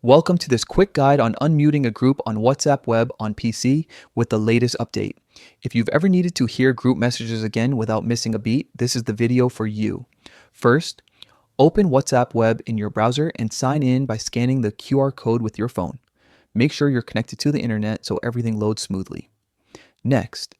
Welcome to this quick guide on unmuting a group on WhatsApp web on PC with the latest update. If you've ever needed to hear group messages again without missing a beat, this is the video for you. First, open WhatsApp web in your browser and sign in by scanning the QR code with your phone. Make sure you're connected to the internet so everything loads smoothly. Next,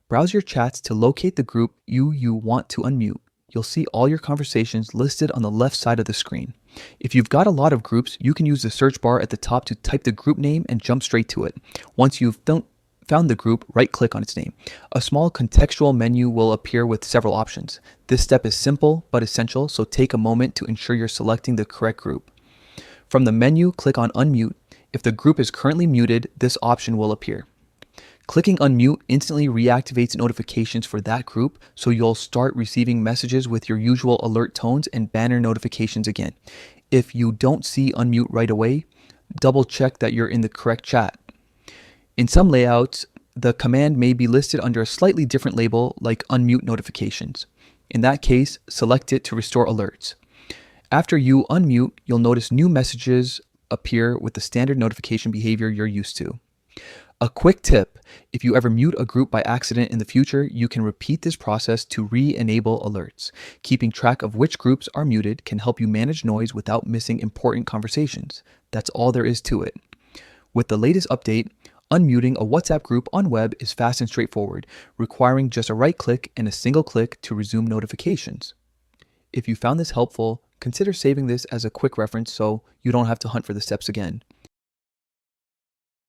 browse your chats to locate the group you want to unmute. You'll see all your conversations listed on the left side of the screen. If you've got a lot of groups, you can use the search bar at the top to type the group name and jump straight to it. Once you've found the group, right-click on its name. A small contextual menu will appear with several options. This step is simple but essential, so take a moment to ensure you're selecting the correct group. From the menu, click on Unmute. If the group is currently muted, this option will appear. Clicking unmute instantly reactivates notifications for that group, so you'll start receiving messages with your usual alert tones and banner notifications again. If you don't see unmute right away, double check that you're in the correct chat. In some layouts, the command may be listed under a slightly different label like unmute notifications. In that case, select it to restore alerts. After you unmute, you'll notice new messages appear with the standard notification behavior you're used to. A quick tip: if you ever mute a group by accident in the future, you can repeat this process to re-enable alerts. Keeping track of which groups are muted can help you manage noise without missing important conversations. That's all there is to it. With the latest update, unmuting a WhatsApp group on web is fast and straightforward, requiring just a right click and a single click to resume notifications. If you found this helpful, consider saving this as a quick reference so you don't have to hunt for the steps again.